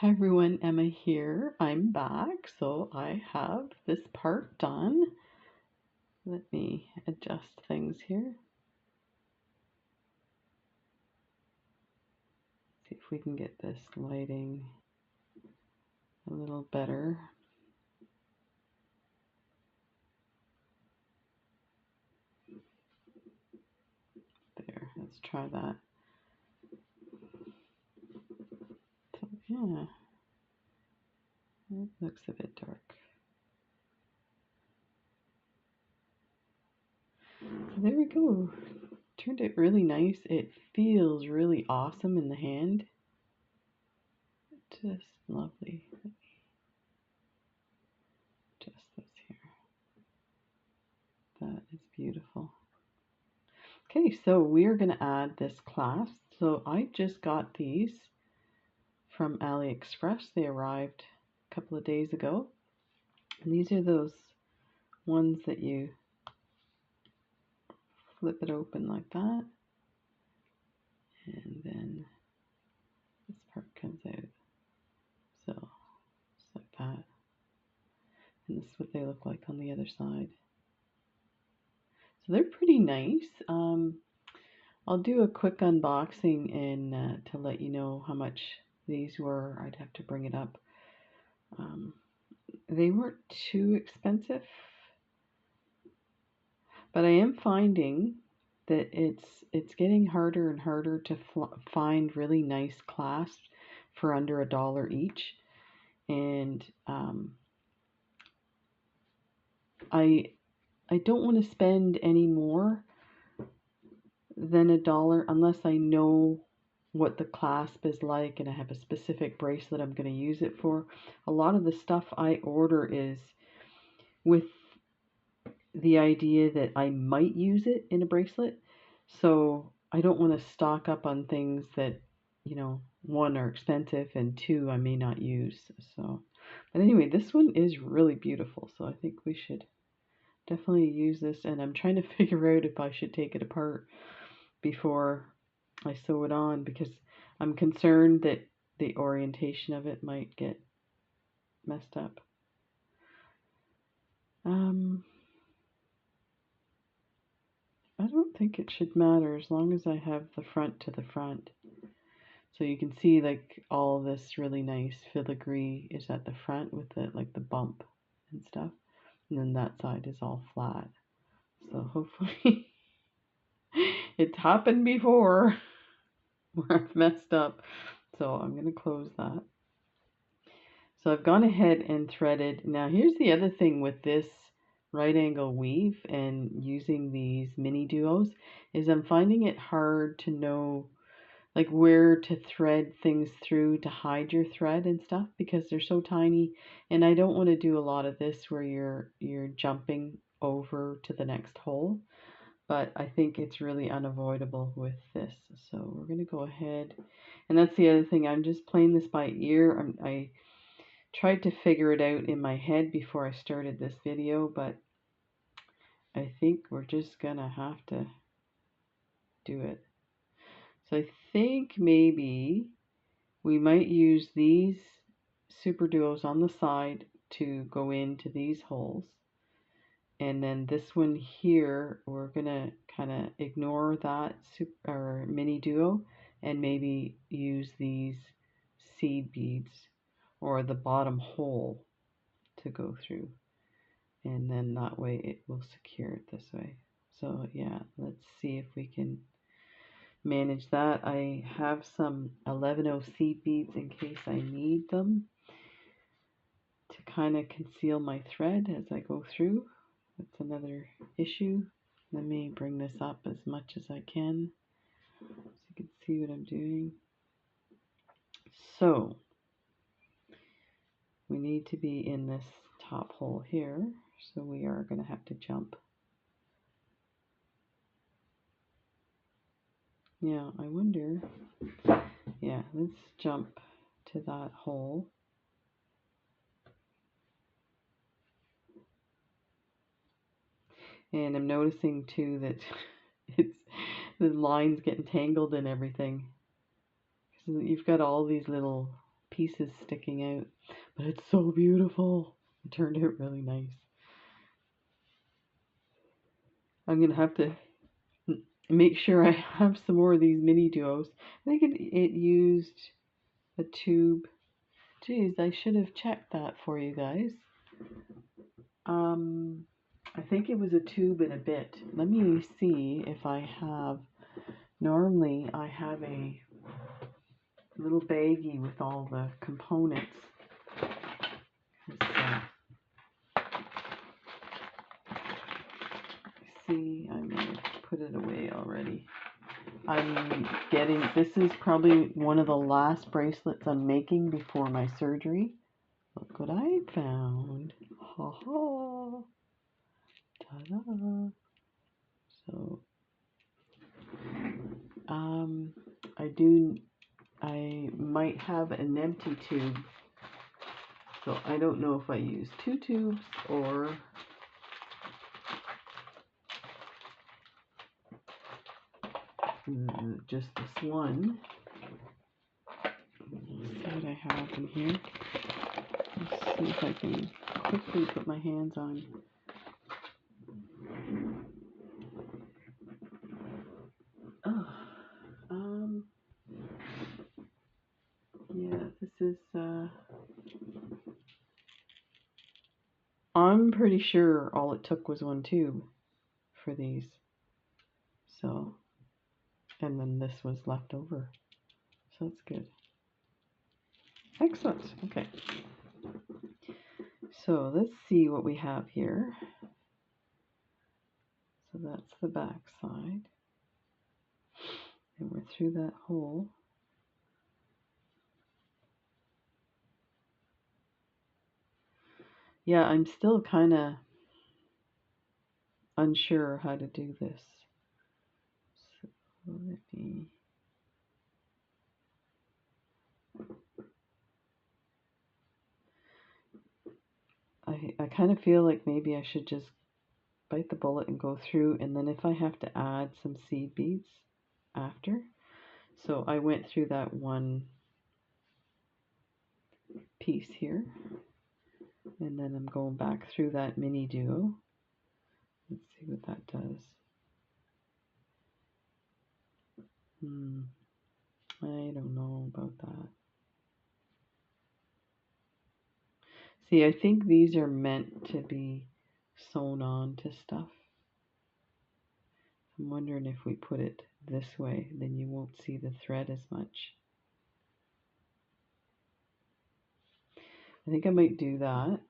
Hi everyone, Emma here. I'm back, so I have this part done. Let me adjust things here. See if we can get this lighting a little better. There, let's try that. So, yeah, it looks a bit dark. So there we go. Turned out really nice. It feels really awesome in the hand. Just lovely. Let me adjust this here. That is beautiful. Okay, so we are going to add this clasp. So I just got these from AliExpress. They arrived a couple of days ago. And these are those ones that you flip it open like that. And then this part comes out. So just like that. And this is what they look like on the other side. So they're pretty nice. I'll do a quick unboxing and to let you know how much these were. I'd have to bring it up. They weren't too expensive, but I am finding that it's getting harder and harder to find really nice clasps for under $1 each, and I don't want to spend any more than $1 unless I know what the clasp is like and I have a specific bracelet I'm going to use it for. A lot of the stuff I order is with the idea that I might use it in a bracelet, so I don't want to stock up on things that, you know, one, are expensive, and two, I may not use. So, but anyway, this one is really beautiful, so I think we should definitely use this, and I'm trying to figure out if I should take it apart before I sew it on, because I'm concerned that the orientation of it might get messed up. I don't think it should matter as long as I have the front to the front. So you can see like all this really nice filigree is at the front with the like the bump and stuff. And then that side is all flat. So hopefully it's happened before where I've messed up. So I'm going to close that. So I've gone ahead and threaded. Now here's the other thing with this right angle weave and using these mini duos is I'm finding it hard to know like where to thread things through to hide your thread and stuff because they're so tiny, and I don't want to do a lot of this where you're jumping over to the next hole, but I think it's really unavoidable with this. So we're going to go ahead, and that's the other thing, I'm just playing this by ear. I tried to figure it out in my head before I started this video, but I think we're just gonna have to do it. So I think maybe we might use these super duos on the side to go into these holes. And then this one here, we're gonna kind of ignore that super or mini duo and maybe use these seed beads or the bottom hole to go through. And then that way it will secure it this way. So yeah, let's see if we can manage that. I have some 11-0 seed beads in case I need them to kind of conceal my thread as I go through. That's another issue. Let me bring this up as much as I can so you can see what I'm doing. So we need to be in this top hole here, so we are going to have to jump. Yeah, I wonder. Yeah, let's jump to that hole. And I'm noticing too that it's the lines getting tangled and everything. You've got all these little pieces sticking out, but it's so beautiful. It turned out really nice. I'm gonna have to make sure I have some more of these mini duos. I think it used a tube. Geez, I should have checked that for you guys. I think it was a tube and a bit. Let me see if I have. Normally I have a little baggie with all the components. See, I may have put it away already. This is probably one of the last bracelets I'm making before my surgery. Look what I found. Ha ha. Ta-da. So, I might have an empty tube. So I don't know if I use 2 tubes or just this one. Let's see what I have in here. Let's see if I can quickly put my hands on. Yeah, this is, I'm pretty sure all it took was 1 tube for these. So, and then this was left over. So that's good. Excellent. Okay. So let's see what we have here. So that's the back side. And we're through that hole. Yeah, I'm still kind of unsure how to do this. So let me... I kind of feel like maybe I should just bite the bullet and go through, and then if I have to add some seed beads after. So I went through that one piece here, and then I'm going back through that mini duo. Let's see what that does. I don't know about that. See, I think these are meant to be sewn on to stuff. I'm wondering if we put it this way, then you won't see the thread as much. I think I might do that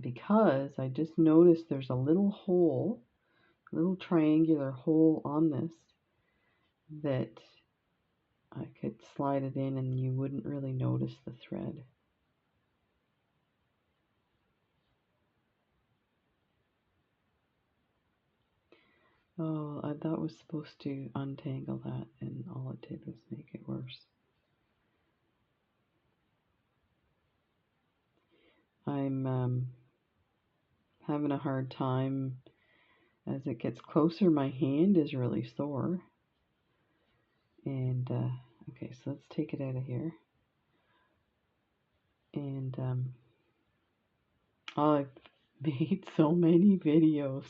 because I just noticed there's a little hole, a little triangular hole on this that I could slide it in and you wouldn't really notice the thread. Oh, that was supposed to untangle that, and all it did was make it worse. I'm having a hard time. As it gets closer, my hand is really sore. And, okay, so let's take it out of here. And, I've made so many videos.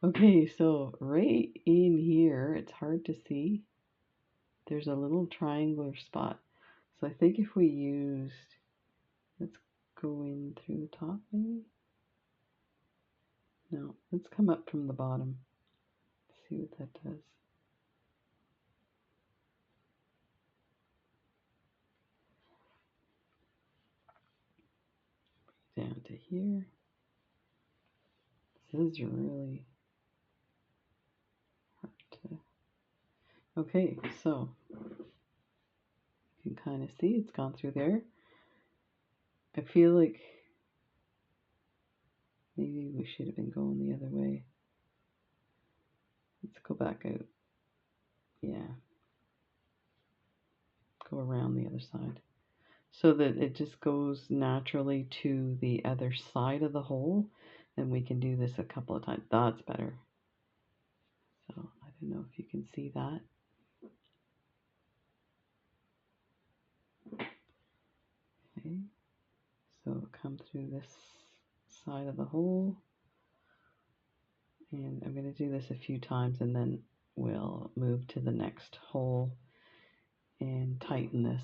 Okay, so right in here, it's hard to see. There's a little triangular spot. So I think if we used, let's go in through the top maybe. No, let's come up from the bottom. See what that does. Down to here. This is really hard to... Okay, so you can kind of see it's gone through there. I feel like maybe we should have been going the other way. Let's go back out. Yeah. Go around the other side. So that it just goes naturally to the other side of the hole. Then we can do this a couple of times. That's better. So I don't know if you can see that. So come through this side of the hole, and I'm going to do this a few times and then we'll move to the next hole and tighten this.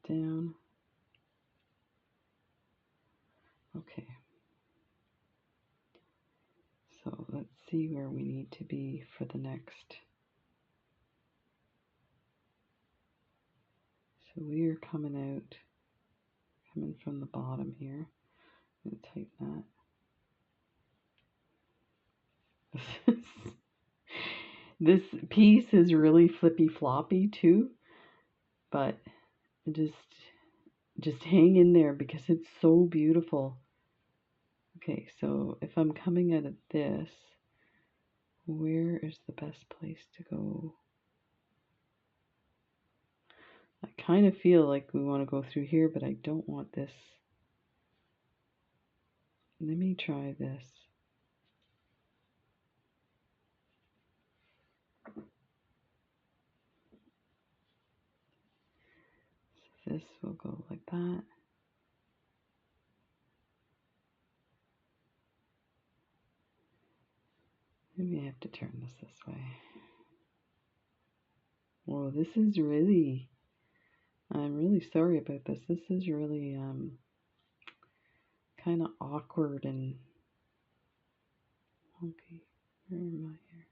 Down. Okay. So let's see where we need to be for the next. So we are coming from the bottom here. I'm going to tighten that. This piece is really flippy floppy too, but just hang in there because it's so beautiful. Okay, so if I'm coming out of this, where is the best place to go? I kind of feel like we want to go through here, but I don't want this. Let me try this. So this will go like that. Maybe I have to turn this way. Whoa, this is really, I'm really sorry about this. This is really kind of awkward and wonky. Where am I here?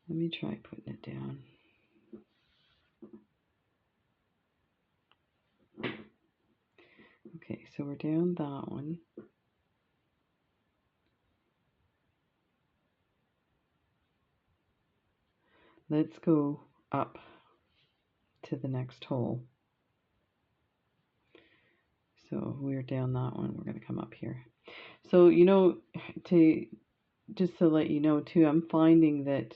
Let me try putting it down. Okay, so we're down that one. Let's go up to the next hole. So we're down that one. We're going to come up here. So, you know, just to let you know too, I'm finding that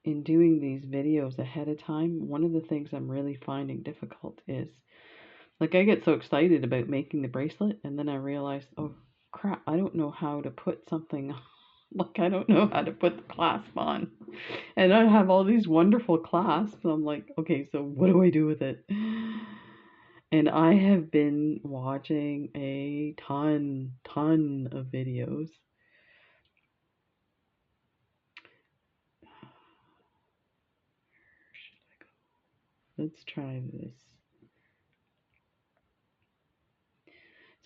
in doing these videos ahead of time, one of the things I'm really finding difficult is, like, I get so excited about making the bracelet and then I realize, oh crap, I don't know how to put something like, I don't know how to put the clasp on. And I have all these wonderful clasps. I'm like, okay, so what do I do with it? And I have been watching a ton of videos. Where should I go? Let's try this.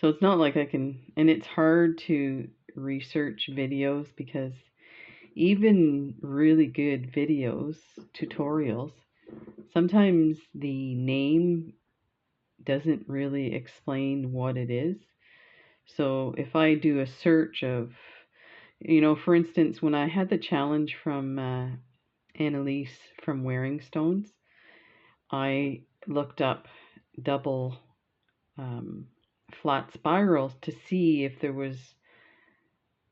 So it's not like I can, and it's hard to research videos because even really good videos, tutorials, sometimes the name doesn't really explain what it is. So if I do a search of, you know, for instance, when I had the challenge from Annalise from Wearing Stones, I looked up double flat spirals to see if there was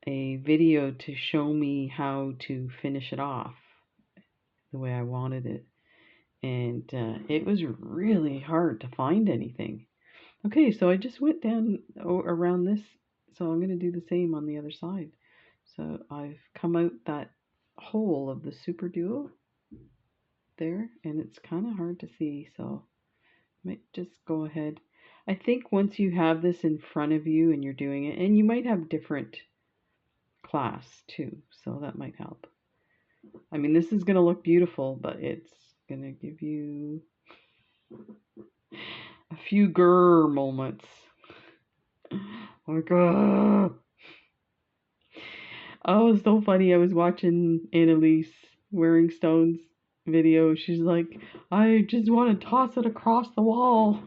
a video to show me how to finish it off the way I wanted it. And it was really hard to find anything. Okay, so I just went down around this, so I'm going to do the same on the other side. So I've come out that hole of the Super Duo there, and it's kind of hard to see, so I might just go ahead. I think once you have this in front of you and you're doing it, and you might have different class too, so that might help. I mean, this is going to look beautiful, but it's going to give you a few grrr moments. Like, oh, it was so funny. I was watching Annalise Wearing Stones video. She's like, I just want to toss it across the wall,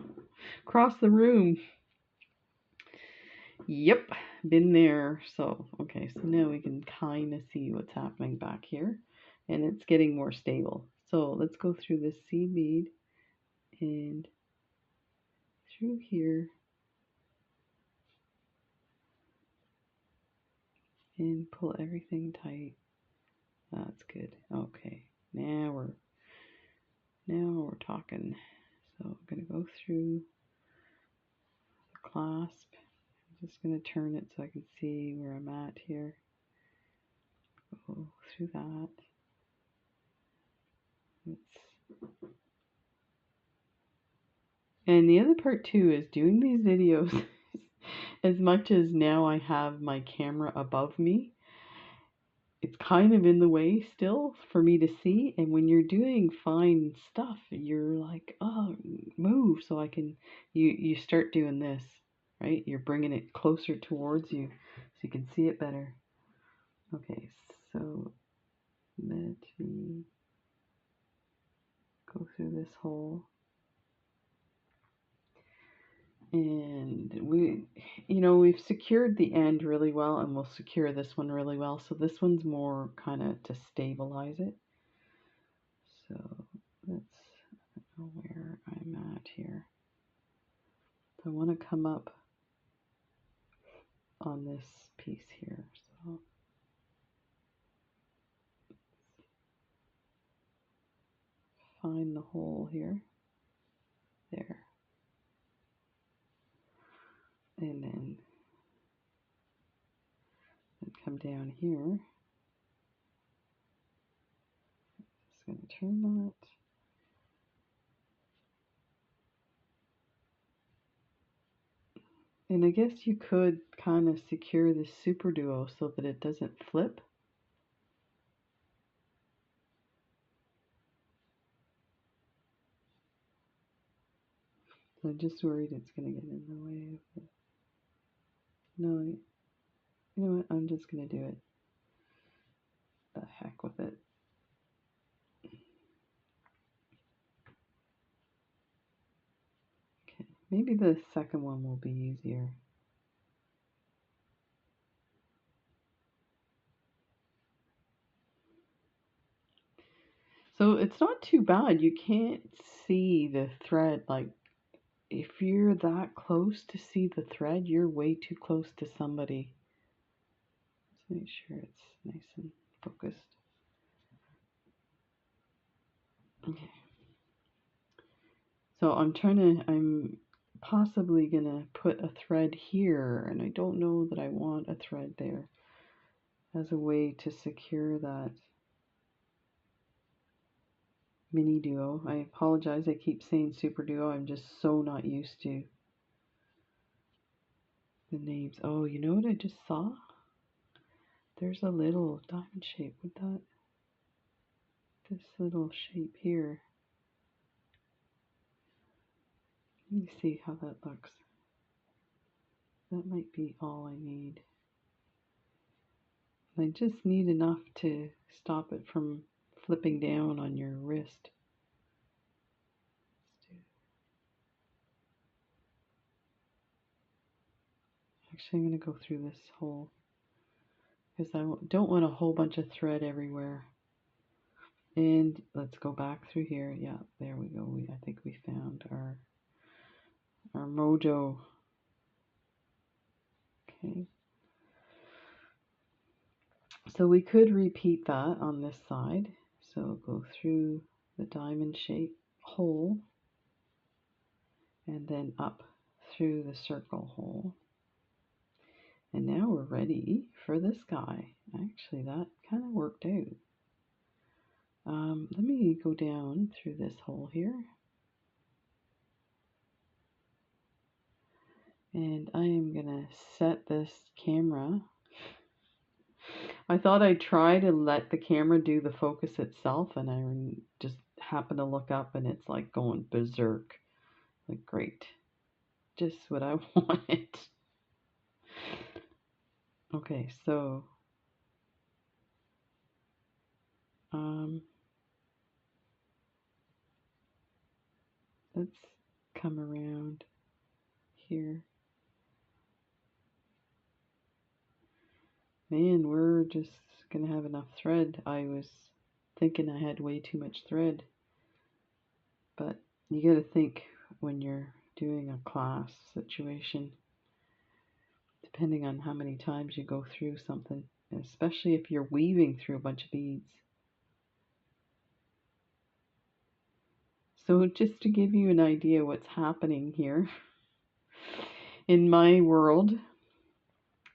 across the room. Yep, been there. So, okay, so now we can kind of see what's happening back here, and it's getting more stable. So let's go through this seed bead and through here and pull everything tight. That's good. Okay, now we're talking. So I'm gonna go through the clasp, I'm just going to turn it so I can see where I'm at here. Go through that. And the other part too is doing these videos as much as now I have my camera above me, it's kind of in the way still for me to see. And when you're doing fine stuff, you're like, oh, move so I can, you start doing this, right? You're bringing it closer towards you so you can see it better. Okay, so let me go through this hole. And we've secured the end really well, and we'll secure this one really well. So this one's more kind of to stabilize it. So let's, I don't know where I'm at here. So I want to come up on this piece here. So find the hole here. There. And then come down here. Just going to turn that. And I guess you could kind of secure this super duo so that it doesn't flip. I'm just worried it's going to get in the way of it. No, you know what? I'm just going to do it. The heck with it. Okay, maybe the second one will be easier. So it's not too bad. You can't see the thread. Like, if you're that close to see the thread, you're way too close to somebody. Let's make sure it's nice and focused. Okay. So I'm possibly gonna put a thread here, and I don't know that I want a thread there as a way to secure that mini duo. I apologize, I keep saying super duo. I'm just so not used to the names. Oh, you know what I just saw? There's a little diamond shape with that. This little shape here. Let me see how that looks. That might be all I need. I just need enough to stop it from flipping down on your wrist. Actually, I'm going to go through this hole because I don't want a whole bunch of thread everywhere. And let's go back through here. Yeah, there we go. I think we found our mojo. Okay. So we could repeat that on this side. So go through the diamond shape hole and then up through the circle hole. And now we're ready for this guy. Actually, that kind of worked out. Let me go down through this hole here. And I am going to set this camera. I thought I'd try to let the camera do the focus itself, and I just happened to look up and it's like going berserk. Like, great. Just what I wanted. Okay, so let's come around here. Man, we're just gonna have enough thread. I was thinking I had way too much thread, but you gotta think when you're doing a class situation, depending on how many times you go through something, especially if you're weaving through a bunch of beads. So just to give you an idea what's happening here in my world,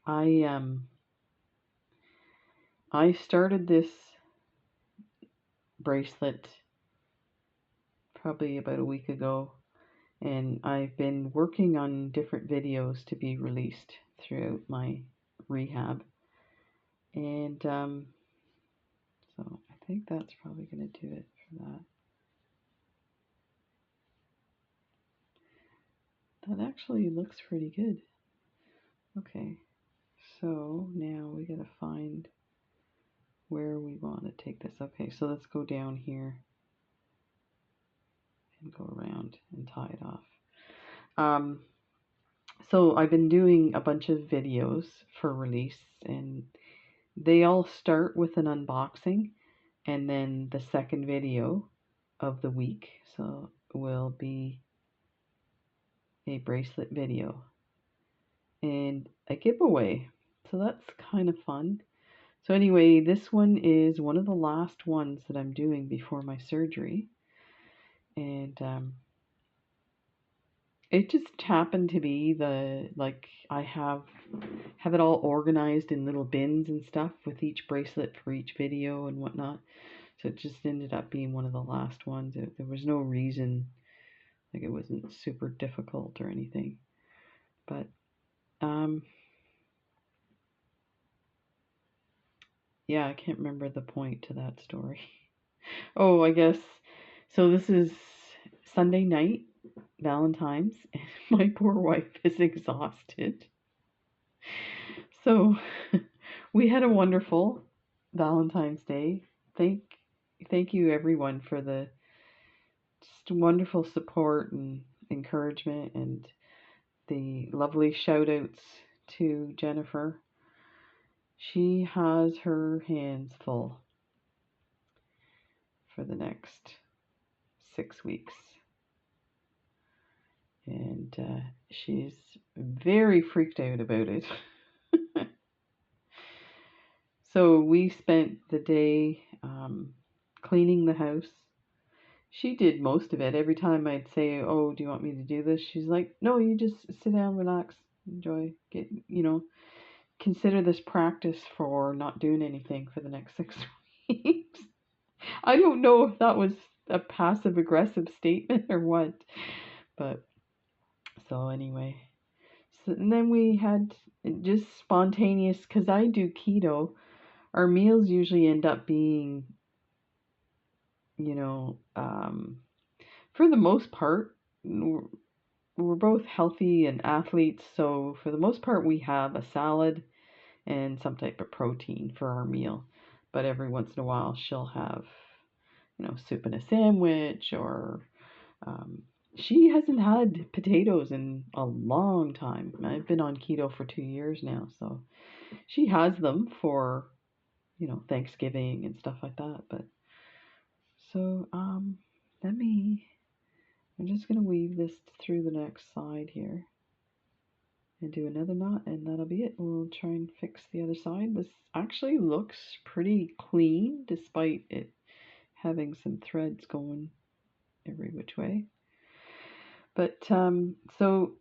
I started this bracelet probably about a week ago, and I've been working on different videos to be released throughout my rehab. And so I think that's probably going to do it for that. That actually looks pretty good. Okay, so now we got to find where we want to take this. Okay, so let's go down here and go around and tie it off. So I've been doing a bunch of videos for release, and they all start with an unboxing, and then the second video of the week will be a bracelet video and a giveaway. So that's kind of fun. So anyway, this one is one of the last ones that I'm doing before my surgery, and it just happened to be I have it all organized in little bins and stuff with each bracelet for each video and whatnot. So it just ended up being one of the last ones. There was no reason, like it wasn't super difficult or anything. But yeah, I can't remember the point to that story. Oh, I guess so. This is Sunday night, Valentine's, and my poor wife is exhausted. So we had a wonderful Valentine's Day. Thank you everyone for the just wonderful support and encouragement and the lovely shout outs to Jennifer. She has her hands full for the next 6 weeks. And she's very freaked out about it. So we spent the day cleaning the house. She did most of it. Every time I'd say, "Oh, do you want me to do this?" She's like, "No, you just sit down, relax, enjoy, consider this practice for not doing anything for the next 6 weeks." I don't know if that was a passive aggressive statement or what, but so anyway. So, and then we had just spontaneous, because I do keto, our meals usually end up being, you know, for the most part, we're both healthy and athletes, so for the most part, we have a salad and some type of protein for our meal. But every once in a while, she'll have, soup and a sandwich, or she hasn't had potatoes in a long time. I've been on keto for 2 years now, so she has them for, Thanksgiving and stuff like that. But so I'm just gonna weave this through the next side here and do another knot, and that'll be it. We'll try and fix the other side. This actually looks pretty clean despite it having some threads going every which way. But so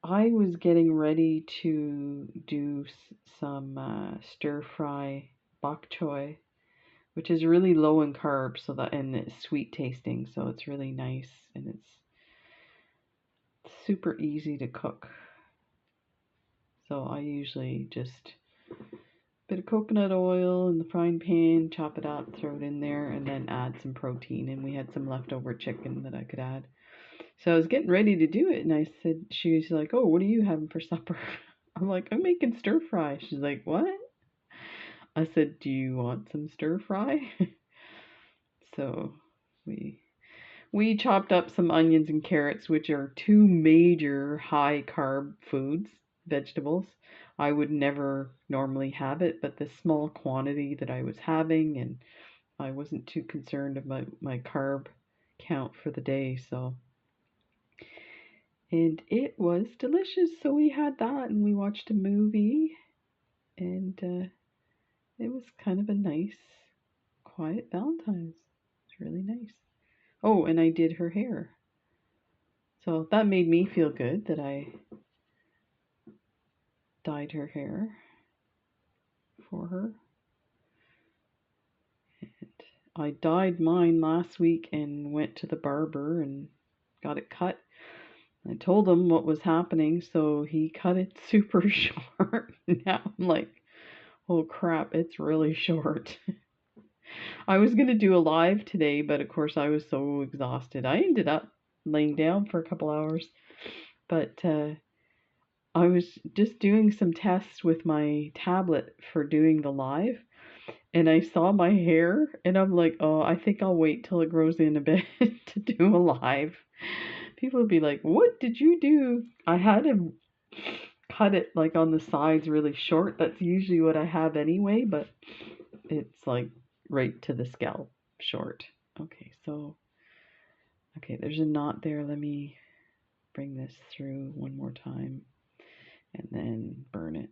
I was getting ready to do some stir fry bok choy, which is really low in carbs, and it's sweet tasting, so it's really nice, and it's super easy to cook. So I usually just bit of coconut oil in the frying pan, chop it up, throw it in there, and then add some protein. And we had some leftover chicken that I could add. So I was getting ready to do it, and I said, she was like, "Oh, what are you having for supper?" I'm like, "I'm making stir fry." She's like, "What?" I said, "Do you want some stir fry?" So we chopped up some onions and carrots, which are two major high carb vegetables. I would never normally have it, but the small quantity that I was having, and I wasn't too concerned about my carb count for the day, and it was delicious. So we had that, and we watched a movie, and it was kind of a nice, quiet Valentine's. It's really nice. Oh, and I did her hair. So that made me feel good that I dyed her hair for her. And I dyed mine last week and went to the barber and got it cut. I told him what was happening, so he cut it super short. Now I'm like, oh crap, it's really short. I was going to do a live today, but of course I was so exhausted. I ended up laying down for a couple hours, but I was just doing some tests with my tablet for doing the live, and I saw my hair, and I'm like, oh, I think I'll wait till it grows in a bit to do a live. People would be like, what did you do? I had to cut it like on the sides really short. That's usually what I have anyway, but it's like right to the scalp short. Okay, so, okay, there's a knot there. Let me bring this through one more time and then burn it.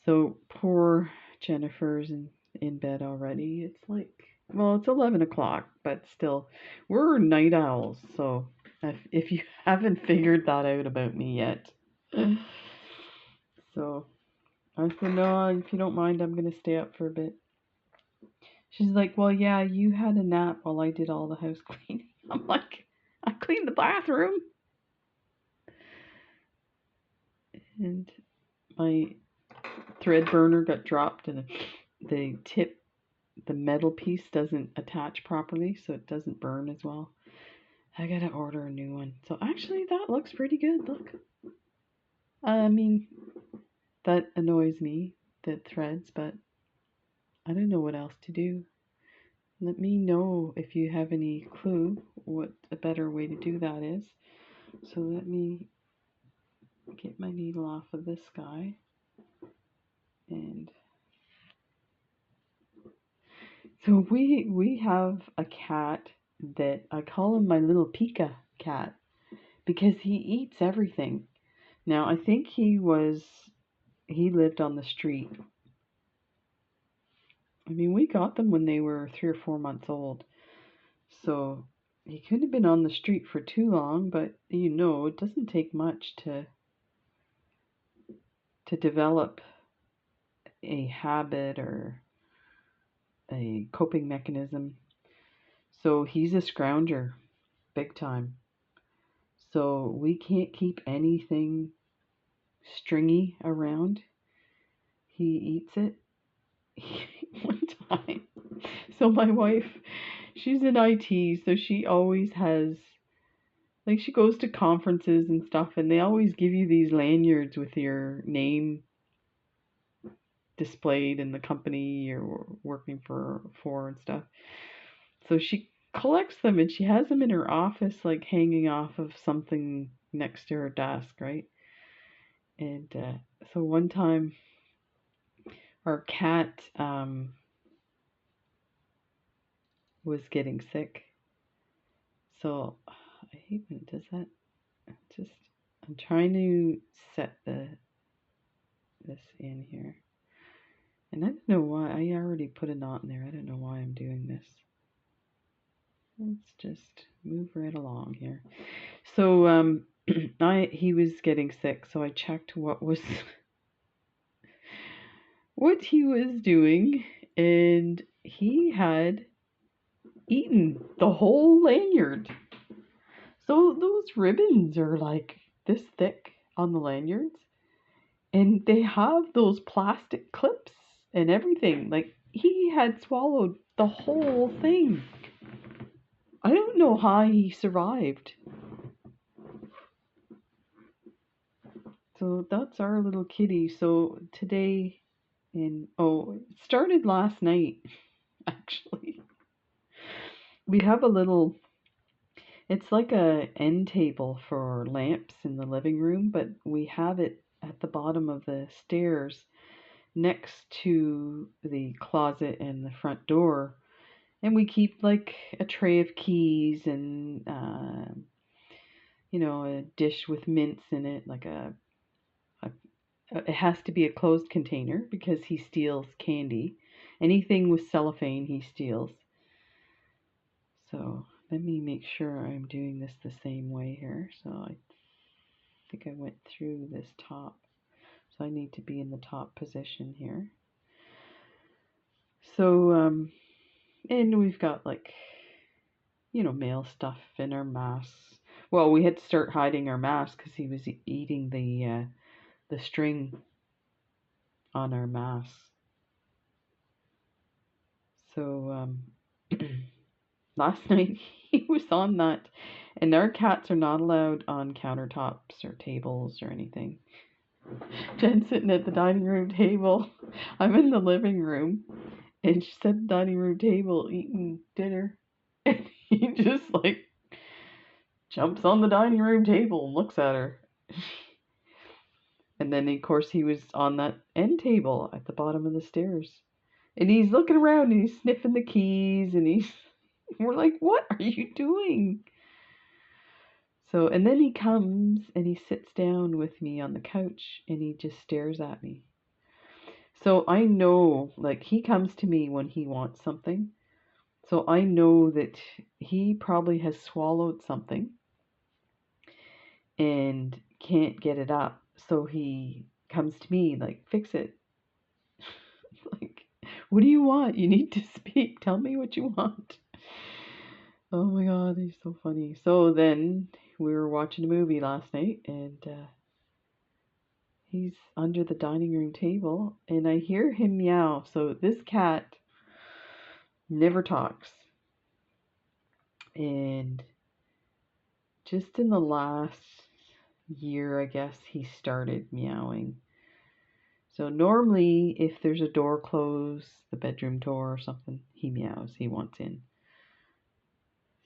So poor Jennifer's in bed already. It's like, well, it's 11 o'clock, but still, we're night owls. So if you haven't figured that out about me yet. So I said, no, if you don't mind, I'm going to stay up for a bit. She's like, well, yeah, you had a nap while I did all the house cleaning. I'm like, I cleaned the bathroom. And my thread burner got dropped and the tip, the metal piece doesn't attach properly, so it doesn't burn as well. I gotta order a new one. So actually that looks pretty good. Look. I mean, that annoys me, the threads, but I don't know what else to do. Let me know if you have any clue what a better way to do that is. So let me get my needle off of this guy. And so we have a cat that I call him my little Pika cat because he eats everything. Now I think he lived on the street. I mean, we got them when they were 3 or 4 months old. So he couldn't have been on the street for too long, but you know, it doesn't take much to develop a habit or a coping mechanism. So he's a scrounger, big time. So we can't keep anything stringy around. He eats it. One time, so my wife, she's in IT, so she always has, like, she goes to conferences and stuff, and they always give you these lanyards with your name displayed in the company you're working for and stuff. So she collects them and she has them in her office, like hanging off of something next to her desk, right? And so one time our cat was getting sick. So I hate when it does that. Just, I'm trying to set this in here. And I don't know why. I already put a knot in there. I don't know why I'm doing this. Let's just move right along here. So he was getting sick, so I checked what he was doing, and he had eaten the whole lanyard. So those ribbons are like this thick on the lanyards, and they have those plastic clips and everything. Like, he had swallowed the whole thing. I don't know how he survived. So that's our little kitty. So today, it started last night, actually. We have a little, it's like a end table for lamps in the living room, but we have it at the bottom of the stairs next to the closet and the front door. And we keep like a tray of keys and, a dish with mints in it, like it has to be a closed container because he steals candy. Anything with cellophane he steals. So let me make sure I'm doing this the same way here. So I think think I went through this top. So I need to be in the top position here. So, and we've got like, male stuff in our masks. Well, we had to start hiding our masks because he was eating the string on our masks. So, last night he was on that, and our cats are not allowed on countertops or tables or anything. Jen's sitting at the dining room table. I'm in the living room, and she's at the dining room table eating dinner. And he just like jumps on the dining room table and looks at her. And then, of course, he was on that end table at the bottom of the stairs. And he's looking around and he's sniffing the keys and we're like, what are you doing? So, and then he comes and he sits down with me on the couch and he just stares at me. So I know, like, he comes to me when he wants something. So I know that he probably has swallowed something and can't get it up. So he comes to me like, fix it. Like, what do you want? You need to speak. Tell me what you want. Oh my God, he's so funny. So then we were watching a movie last night and he's under the dining room table and I hear him meow. So this cat never talks. And just in the last year, I guess, he started meowing. So normally, if there's a door closed, the bedroom door or something, he meows. He wants in.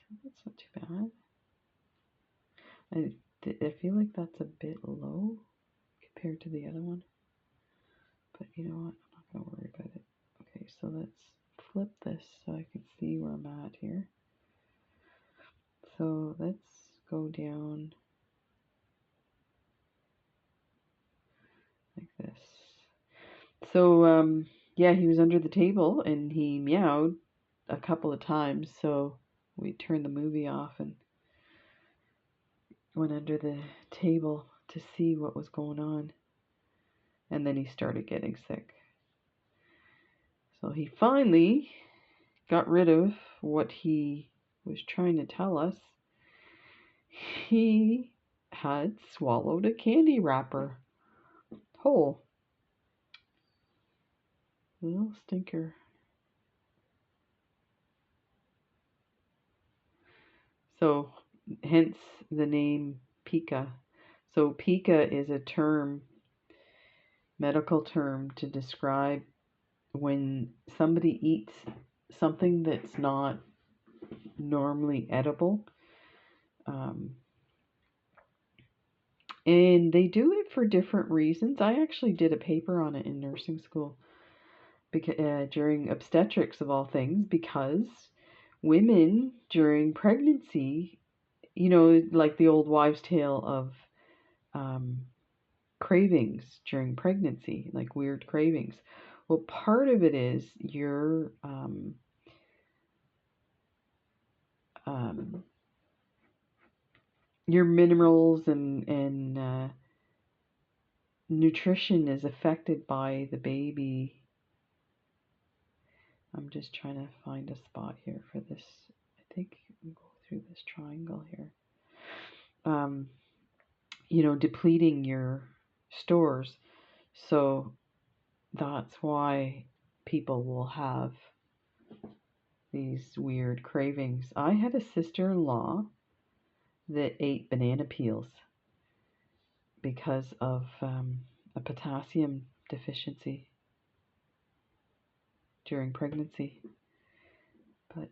So that's not too bad. I feel like that's a bit low compared to the other one. But you know what? I'm not going to worry about it. Okay, so let's flip this so I can see where I'm at here. So let's go down like this. So, yeah, he was under the table and he meowed a couple of times. So we turned the movie off and went under the table to see what was going on. And then he started getting sick. So he finally got rid of what he was trying to tell us. He had swallowed a candy wrapper whole. Little stinker. So, hence the name pica. So, pica is a term, medical term, to describe when somebody eats something that's not normally edible. And they do it for different reasons. I actually did a paper on it in nursing school during obstetrics, of all things, because women during pregnancy, like the old wives' tale of cravings during pregnancy, like weird cravings. Well, part of it is your minerals and nutrition is affected by the baby. I'm just trying to find a spot here for this. I think we'll go through this triangle here. Depleting your stores. So that's why people will have these weird cravings. I had a sister-in-law that ate banana peels because of a potassium deficiency during pregnancy. But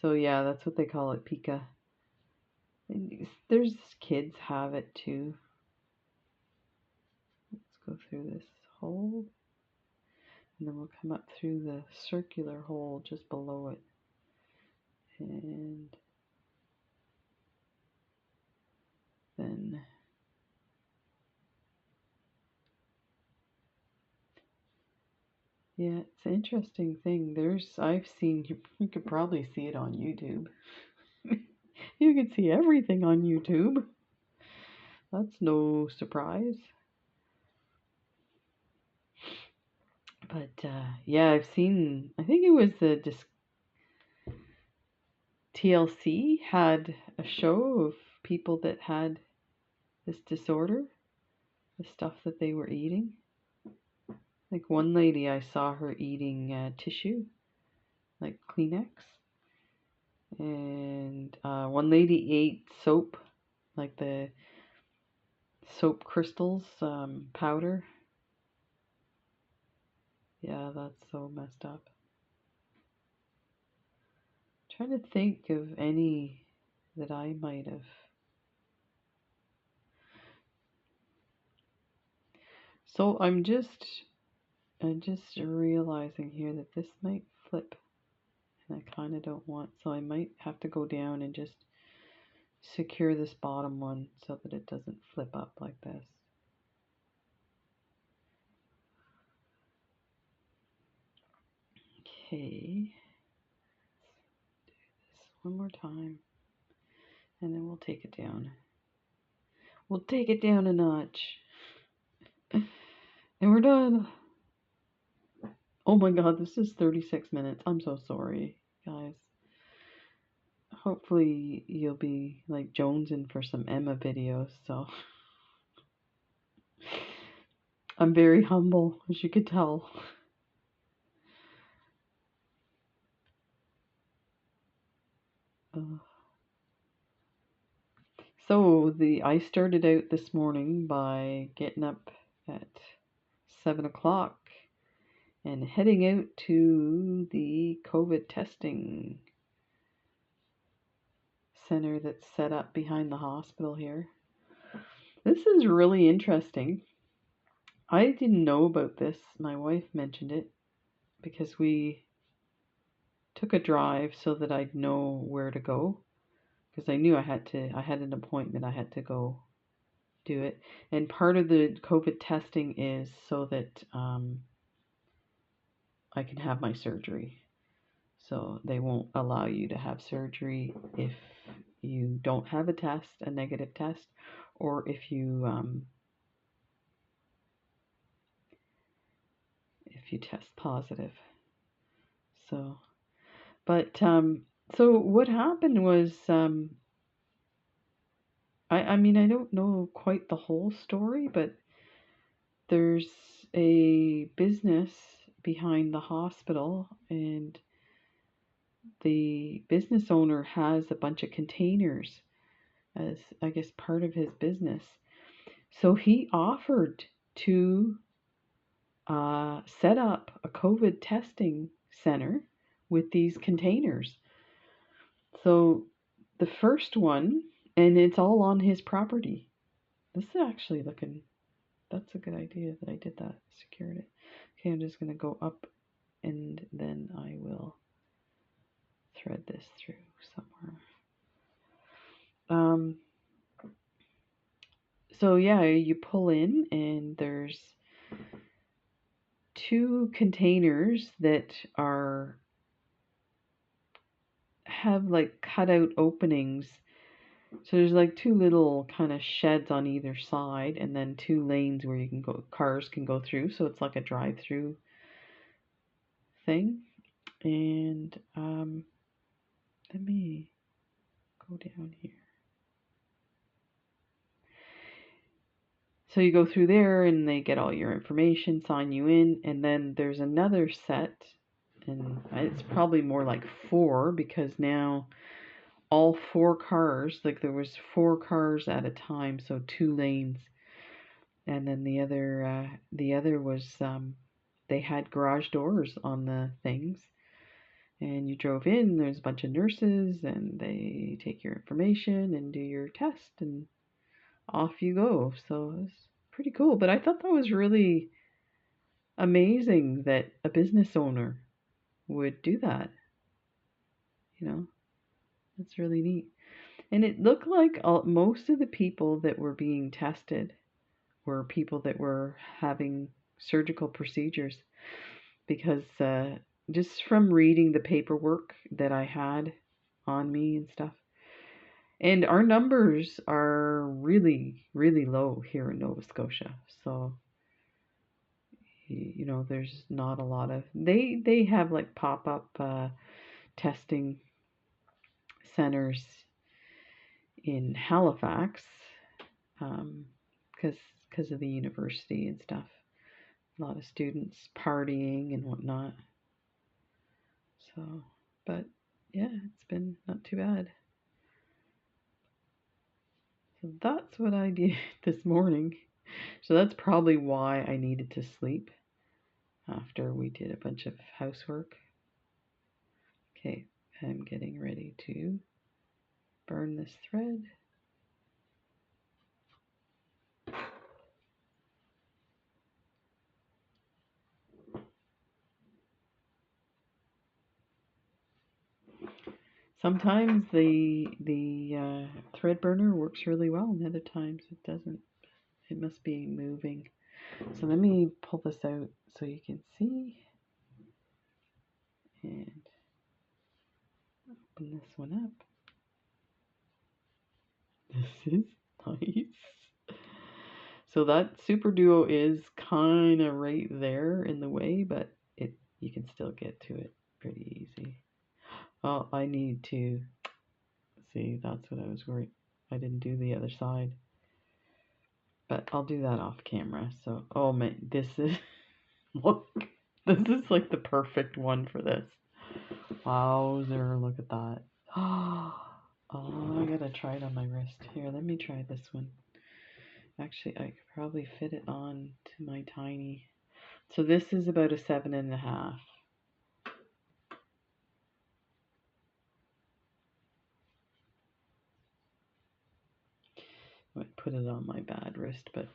so yeah, that's what they call it, pica. And there's kids have it too. Let's go through this hole, and then we'll come up through the circular hole just below it, and then yeah, it's an interesting thing. I've seen, you could probably see it on YouTube. You can see everything on YouTube. That's no surprise. But yeah, I've seen, I think it was the TLC had a show of people that had this disorder, the stuff that they were eating. Like one lady, I saw her eating tissue, like Kleenex. And one lady ate soap, like the soap crystals powder. Yeah, that's so messed up. I'm trying to think of any that I might have. So I'm just realizing here that this might flip, and I kind of don't want. So I might have to go down and just secure this bottom one so that it doesn't flip up like this. Okay, do this one more time, and then we'll take it down. We'll take it down a notch. And we're done. Oh my god, this is 36 minutes. I'm so sorry, guys. Hopefully you'll be like jonesing for some Emma videos, so I'm very humble, as you could tell. So I started out this morning by getting up at 7 o'clock and heading out to the COVID testing center that's set up behind the hospital here. This is really interesting. I didn't know about this. My wife mentioned it because we took a drive so that I'd know where to go, because I knew I had an appointment, I had to go do it. And part of the COVID testing is so that I can have my surgery. So they won't allow you to have surgery if you don't have a negative test, or if you test positive. So, but so what happened was I mean, I don't know quite the whole story, but there's a business behind the hospital, and the business owner has a bunch of containers as, I guess, part of his business. So he offered to set up a COVID testing center with these containers. So the first one, and it's all on his property. This is actually looking, that's a good idea that I did that, secured it. Okay, I'm just going to go up and then I will thread this through somewhere. So yeah, you pull in and there's two containers that have like cutout openings. So there's like two little kind of sheds on either side, and then two lanes where cars can go through. So it's like a drive-through thing. And let me go down here. So you go through there and they get all your information, sign you in, and then there's another set, and it's probably more like four, because now all four cars, like there was four cars at a time, so two lanes, and then the other was they had garage doors on the things, and you drove in, there's a bunch of nurses, and they take your information and do your test, and off you go. So it was pretty cool. But I thought that was really amazing that a business owner would do that. You know, that's really neat. And it looked like most of the people that were being tested were people that were having surgical procedures, because just from reading the paperwork that I had on me and stuff, and our numbers are really, really low here in Nova Scotia. So, you know, there's not a lot of, they have like pop-up testing centers in Halifax, because of the university and stuff. A lot of students partying and whatnot. So, but yeah, it's been not too bad. So that's what I did this morning. So that's probably why I needed to sleep after we did a bunch of housework. Okay, I'm getting ready to burn this thread. Sometimes the thread burner works really well, and other times it doesn't. It must be moving. So let me pull this out so you can see, and open this one up. This is nice. So that Super Duo is kind of right there in the way, but you can still get to it pretty easy. Oh, I need to see. That's what I was worried. I didn't do the other side, but I'll do that off camera. So, oh man, this is look. This is like the perfect one for this. Wowzer, look at that. Oh, I gotta try it on my wrist. Here, let me try this one. Actually, I could probably fit it on to my tiny. So this is about a 7.5. I might put it on my bad wrist, but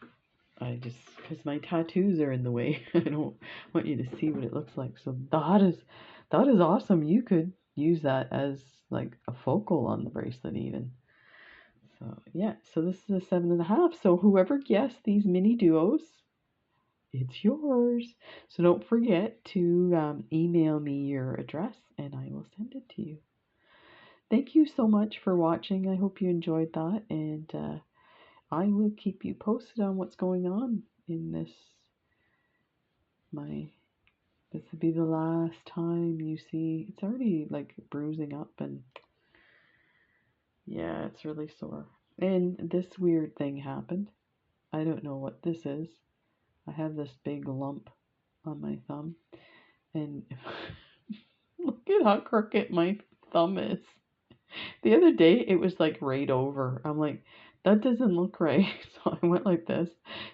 I just, because my tattoos are in the way, I don't want you to see what it looks like. So that is awesome. You could use that as like a focal on the bracelet even. So yeah, so this is a 7.5. So whoever guessed these mini duos, it's yours. So don't forget to email me your address and I will send it to you. Thank you so much for watching. I hope you enjoyed that, and I will keep you posted on what's going on in this. This will be the last time you see. It's already like bruising up, and yeah, it's really sore. And this weird thing happened. I don't know what this is. I have this big lump on my thumb, and look at how crooked my thumb is. The other day it was like right over. I'm like, that doesn't look right. So I went like this,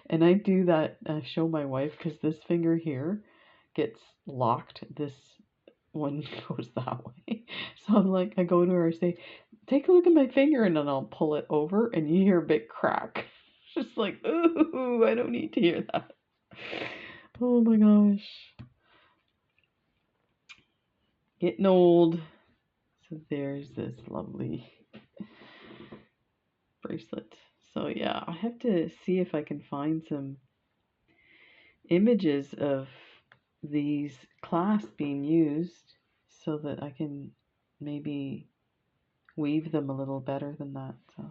and I do that, show my wife, because this finger here gets locked. This one goes that way. So I'm like, I go to her, I say, take a look at my finger, and then I'll pull it over, and you hear a big crack. Just like, ooh, I don't need to hear that. Oh my gosh. Getting old. So there's this lovely bracelet. So yeah, I have to see if I can find some images of these clasps being used so that I can maybe weave them a little better than that. So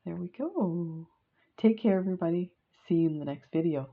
there we go. Take care, everybody. See you in the next video.